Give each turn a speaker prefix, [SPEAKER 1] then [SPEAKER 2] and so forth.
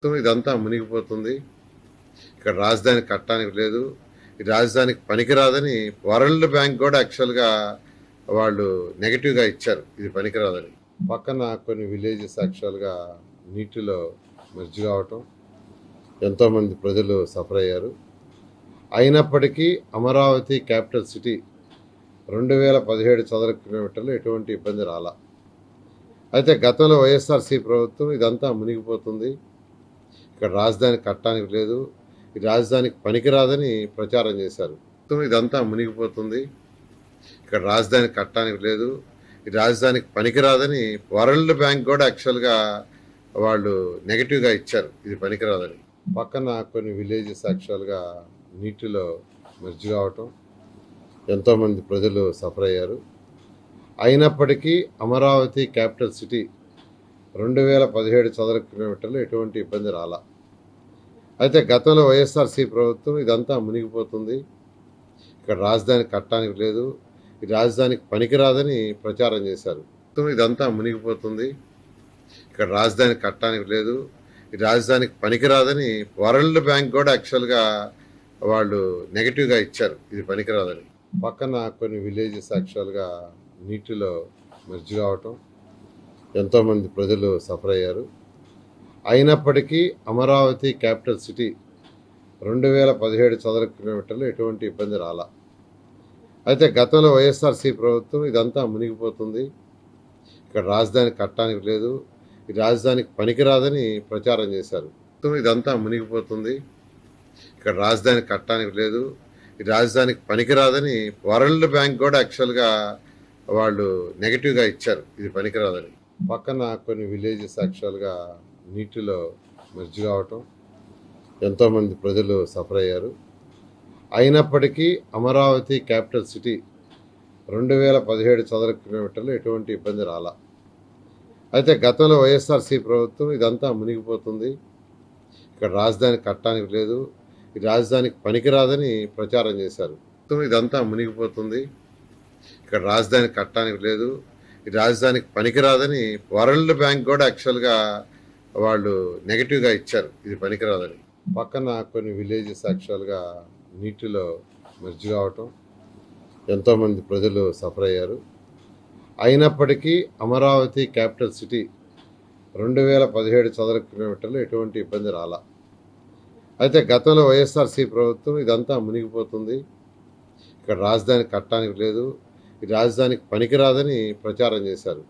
[SPEAKER 1] ఇదంతా మునిగిపోతుంది. ఇక్కడ రాజధాని కట్టడానికి లేదు. ఈ రాజధానికి పనికిరాదని వరల్డ్ బ్యాంక్ కూడా యాక్చువల్‌గా వాళ్ళు నెగెటివ్‌గా ఇచ్చారు. ఇది పనికిరాదని. పక్కన కొన్ని విలేజెస్ యాక్చువల్‌గా నీటిలో మెర్జ్ కావటం, ఎంతోమంది ప్రజలు సఫర్ అయ్యారు. అయినప్పటికీ అమరావతి క్యాపిటల్ సిటీ 2017 చదరపు కిలోమీటర్లు ఎటువంటి ఇబ్బంది రాలా. అయితే గతంలో వైఎస్ఆర్సీ ప్రభుత్వం ఇదంతా మునిగిపోతుంది, ఇక్కడ రాజధాని కట్టడానికి లేదు, ఈ రాజధానికి పనికిరాదని ప్రచారం చేశారు. ఇదంతా మునిగిపోతుంది, ఇక్కడ రాజధాని కట్టడానికి లేదు, ఈ రాజధానికి పనికిరాదని వరల్డ్ బ్యాంక్ కూడా యాక్చువల్‌గా వాళ్ళు నెగెటివ్‌గా ఇచ్చారు. ఇది పనికిరాదని. పక్కన కొన్ని విలేజెస్ యాక్చువల్‌గా నీటిలో మెర్జ్ కావటం, ఎంతోమంది ప్రజలు సఫర్ అయ్యారు. అయినప్పటికీ అమరావతి క్యాపిటల్ సిటీ 2017 చదరపు కిలోమీటర్లు ఎటువంటి ఇబ్బంది రాలా. అయితే గతంలో వైఎస్ఆర్సీ ప్రభుత్వం ఇదంతా మునిగిపోతుంది, ఇక్కడ రాజధాని కట్టడానికి లేదు, ఈ రాజధానికి పనికిరాదని ప్రచారం చేశారు. ఇదంతా మునిగిపోతుంది, ఇక్కడ రాజధాని కట్టడానికి లేదు, ఈ రాజధానికి పనికిరాదని వరల్డ్ బ్యాంక్ కూడా యాక్చువల్‌గా వాళ్ళు నెగెటివ్‌గా ఇచ్చారు. ఇది పనికిరాదని. పక్కన కొన్ని విలేజెస్ యాక్చువల్‌గా నీటిలో మెర్జ్ కావటం, ఎంతోమంది ప్రజలు సఫర్ అయ్యారు. అయినప్పటికీ అమరావతి క్యాపిటల్ సిటీ 2017 చదరపు కిలోమీటర్లు ఎటువంటి ఇబ్బంది రాలా. అయితే గతంలో వైఎస్ఆర్సీ ప్రభుత్వం ఇదంతా మునిగిపోతుంది, ఇక్కడ రాజధాని కట్టడానికి లేదు, ఈ రాజధానికి పనికిరాదని ప్రచారం చేశారు. ఇదంతా మునిగిపోతుంది, ఇక్కడ రాజధాని కట్టడానికి లేదు, ఈ రాజధానికి పనికిరాదని వరల్డ్ బ్యాంక్ కూడా యాక్చువల్‌గా వాళ్ళు నెగెటివ్‌గా ఇచ్చారు. ఇది పనికిరాదని. పక్కన కొన్ని విలేజెస్ యాక్చువల్‌గా నీటిలో మెర్జ్ కావటం, ఎంతోమంది ప్రజలు సఫర్ అయ్యారు. అయినప్పటికీ అమరావతి క్యాపిటల్ సిటీ 2017 చదరపు కిలోమీటర్లు ఎటువంటి ఇబ్బంది రాలా. అయితే గతంలో వైఎస్ఆర్సీ ప్రభుత్వం ఇదంతా మునిగిపోతుంది, ఇక్కడ రాజధాని కట్టడానికి లేదు, ఈ రాజధానికి పనికిరాదని ప్రచారం చేశారు. ఇదంతా మునిగిపోతుంది, ఇక్కడ రాజధాని కట్టడానికి లేదు, ఈ రాజధానికి పనికిరాదని వరల్డ్ బ్యాంక్ కూడా యాక్చువల్‌గా వాళ్ళు నెగెటివ్‌గా ఇచ్చారు. ఇది పనికిరాదని. పక్కన కొన్ని విలేజెస్ యాక్చువల్‌గా నీటిలో మెర్జ్ కావటం, ఎంతోమంది ప్రజలు సఫర్ అయ్యారు. అయినప్పటికీ అమరావతి క్యాపిటల్ సిటీ 2017 చదరపు కిలోమీటర్లు ఎటువంటి ఇబ్బంది రాలా. అయితే గతంలో వైఎస్ఆర్సీ ప్రభుత్వం ఇదంతా మునిగిపోతుంది, ఇక్కడ రాజధాని కట్టడానికి లేదు, ఈ రాజధానికి పనికిరాదని ప్రచారం చేశారు.